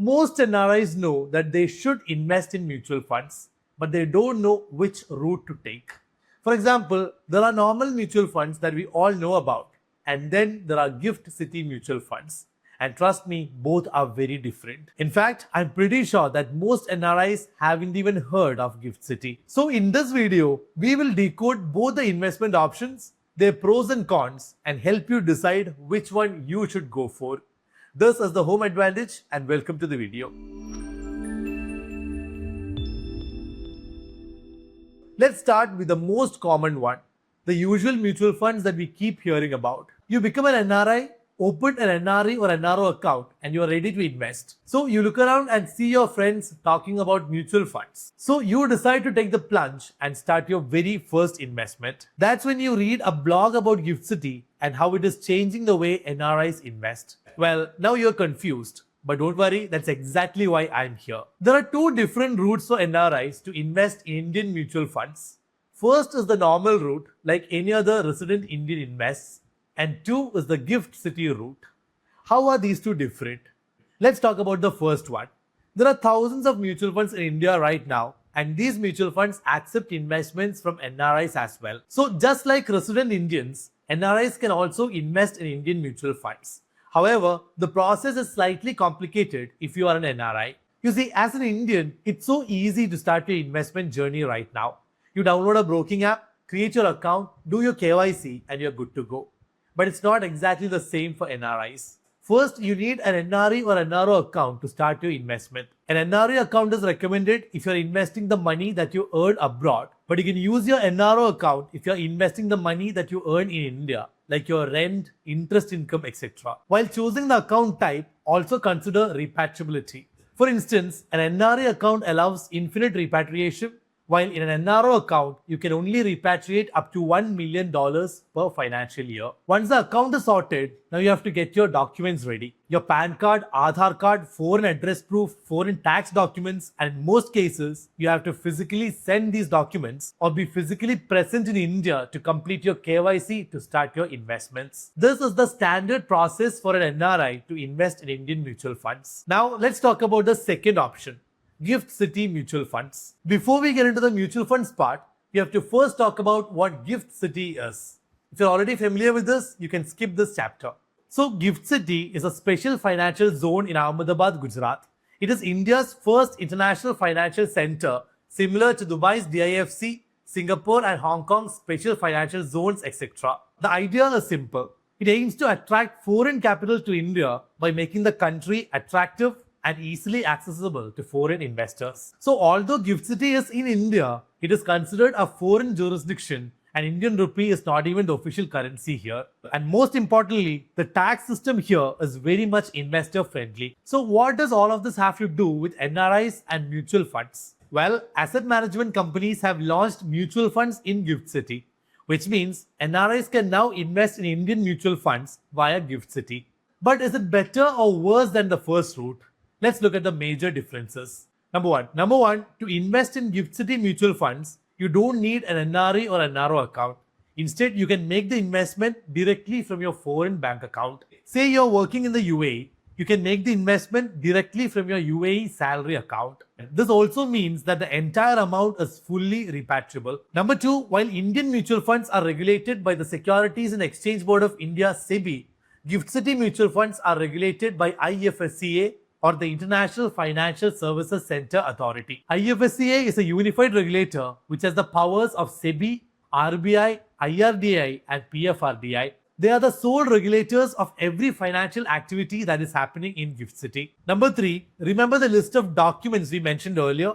Most NRIs know that they should invest in mutual funds, but they don't know which route to take. For example, there are normal mutual funds that we all know about, and then there are Gift City mutual funds. And trust me, both are very different. In fact, I'm pretty sure that most NRIs haven't even heard of Gift City. So in this video, we will decode both the investment options, their pros and cons, and help you decide which one you should go for. This is the Home Advantage, and welcome to the video. Let's start with the most common one, the usual mutual funds that we keep hearing about. You become an NRI, open an NRE or NRO account, and you are ready to invest. So you look around and see your friends talking about mutual funds. So you decide to take the plunge and start your very first investment. That's when you read a blog about Gift City and how it is changing the way NRIs invest. Well, now you're confused. But don't worry, that's exactly why I'm here. There are two different routes for NRIs to invest in Indian mutual funds. First is the normal route, like any other resident Indian invests, and two is the Gift City route. How are these two different? Let's talk about the first one. There are thousands of mutual funds in India right now, and these mutual funds accept investments from NRIs as well. So just like resident Indians, NRIs can also invest in Indian mutual funds. However, the process is slightly complicated if you are an NRI. You see, as an Indian, it's so easy to start your investment journey right now. You download a broking app, create your account, do your KYC, and you're good to go. But it's not exactly the same for NRIs. First, you need an NRE or NRO account to start your investment. An NRE account is recommended if you're investing the money that you earn abroad, but you can use your NRO account if you're investing the money that you earn in India, like your rent, interest income, etc. While choosing the account type, also consider repatriability. For instance, an NRE account allows infinite repatriation, while in an NRO account, you can only repatriate up to $1 million per financial year. Once the account is sorted, now you have to get your documents ready. Your PAN card, Aadhar card, foreign address proof, foreign tax documents, and in most cases, you have to physically send these documents or be physically present in India to complete your KYC to start your investments. This is the standard process for an NRI to invest in Indian mutual funds. Now, let's talk about the second option. Gift City mutual funds. Before we get into the mutual funds part, we have to first talk about what Gift City is. If you're already familiar with this, you can skip this chapter. So Gift City is a special financial zone in Ahmedabad, Gujarat. It is India's first international financial center, similar to Dubai's DIFC, Singapore and Hong Kong's special financial zones, etc. The idea is simple. It aims to attract foreign capital to India by making the country attractive and easily accessible to foreign investors. So although Gift City is in India, it is considered a foreign jurisdiction and Indian rupee is not even the official currency here. And most importantly, the tax system here is very much investor friendly. So what does all of this have to do with NRIs and mutual funds? Well, asset management companies have launched mutual funds in Gift City, which means NRIs can now invest in Indian mutual funds via Gift City. But is it better or worse than the first route? Let's look at the major differences. Number one, to invest in Gift City mutual funds, you don't need an NRE or an NRO account. Instead, you can make the investment directly from your foreign bank account. Say you're working in the UAE, you can make the investment directly from your UAE salary account. This also means that the entire amount is fully repatriable. Number two, while Indian mutual funds are regulated by the Securities and Exchange Board of India (SEBI), Gift City mutual funds are regulated by IFSCA, or the International Financial Services Center Authority. IFSCA is a unified regulator which has the powers of SEBI, RBI, IRDAI and PFRDI. They are the sole regulators of every financial activity that is happening in Gift City. Number three, remember the list of documents we mentioned earlier?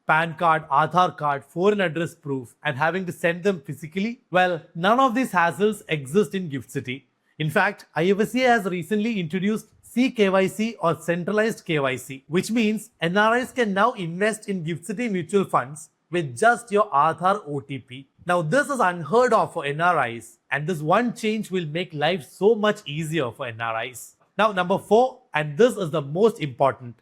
PAN card, Aadhar card, foreign address proof, and having to send them physically? Well, none of these hassles exist in Gift City. In fact, IFSCA has recently introduced C-KYC or centralized KYC, which means NRIs can now invest in Gift City mutual funds with just your Aadhar OTP. Now this is unheard of for NRIs, and this one change will make life so much easier for NRIs. Now number 4, and this is the most important,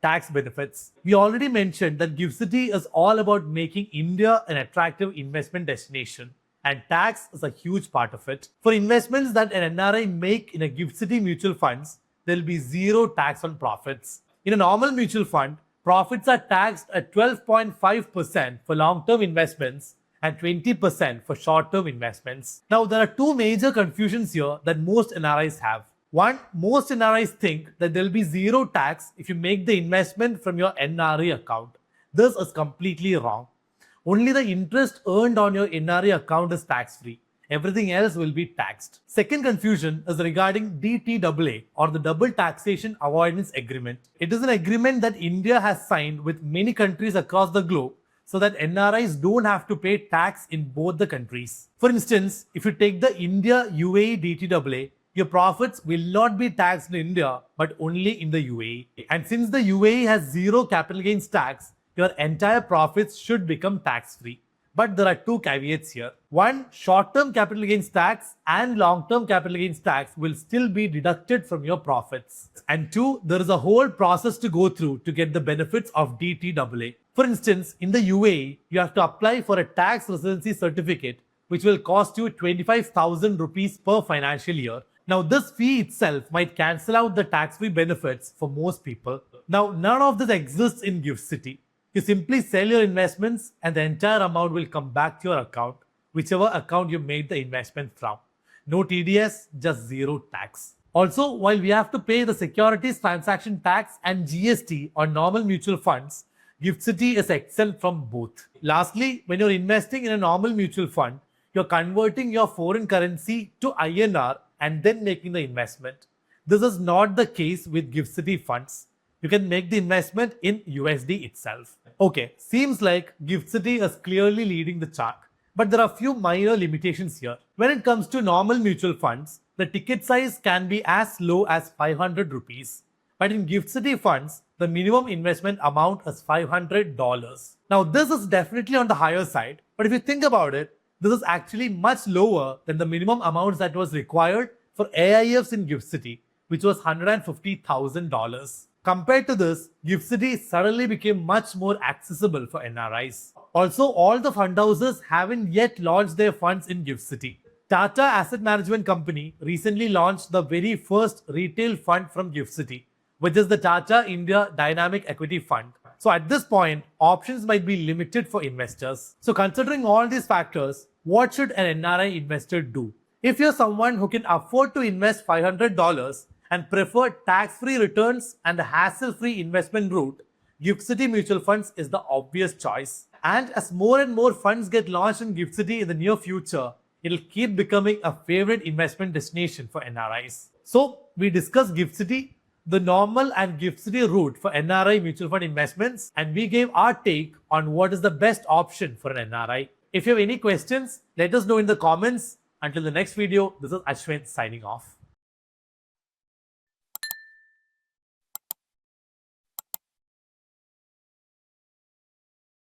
tax benefits. We already mentioned that Gift City is all about making India an attractive investment destination, and tax is a huge part of it. For investments that an NRI make in a Gift City mutual funds, there will be zero tax on profits. In a normal mutual fund, profits are taxed at 12.5% for long-term investments and 20% for short-term investments. Now, there are two major confusions here that most NRIs have. One, most NRIs think that there will be zero tax if you make the investment from your NRE account. This is completely wrong. Only the interest earned on your NRE account is tax-free. Everything else will be taxed. Second confusion is regarding DTAA, or the Double Taxation Avoidance Agreement. It is an agreement that India has signed with many countries across the globe so that NRIs don't have to pay tax in both the countries. For instance, if you take the India-UAE DTAA, your profits will not be taxed in India but only in the UAE. And since the UAE has zero capital gains tax, your entire profits should become tax-free. But there are two caveats here. One, short-term capital gains tax and long-term capital gains tax will still be deducted from your profits. And two, there is a whole process to go through to get the benefits of DTAA. For instance, in the UAE, you have to apply for a tax residency certificate, which will cost you 25,000 rupees per financial year. Now, this fee itself might cancel out the tax-free benefits for most people. Now, none of this exists in GIFT City. You simply sell your investments and the entire amount will come back to your account, whichever account you made the investment from. No TDS, just zero tax. Also, while we have to pay the securities transaction tax and GST on normal mutual funds, GIFT City is exempt from both. Lastly, when you're investing in a normal mutual fund, you're converting your foreign currency to INR and then making the investment. This is not the case with GIFT City funds. You can make the investment in USD itself. Okay, seems like GIFT City is clearly leading the chart, but there are a few minor limitations here. When it comes to normal mutual funds, the ticket size can be as low as 500 rupees. But in GIFT City funds, the minimum investment amount is $500. Now, this is definitely on the higher side, but if you think about it, this is actually much lower than the minimum amounts that was required for AIFs in GIFT City, which was $150,000. Compared to this, GIFT City suddenly became much more accessible for NRIs. Also, all the fund houses haven't yet launched their funds in GIFT City. Tata Asset Management Company recently launched the very first retail fund from GIFT City, which is the Tata India Dynamic Equity Fund. So at this point, options might be limited for investors. So considering all these factors, what should an NRI investor do? If you're someone who can afford to invest $500 and prefer tax-free returns and a hassle-free investment route, GIFT City Mutual Funds is the obvious choice. And as more and more funds get launched in GIFT City in the near future, it'll keep becoming a favorite investment destination for NRIs. So we discussed GIFT City, the normal and GIFT City route for NRI mutual fund investments, and we gave our take on what is the best option for an NRI. If you have any questions, let us know in the comments. Until the next video, this is Ashwin signing off.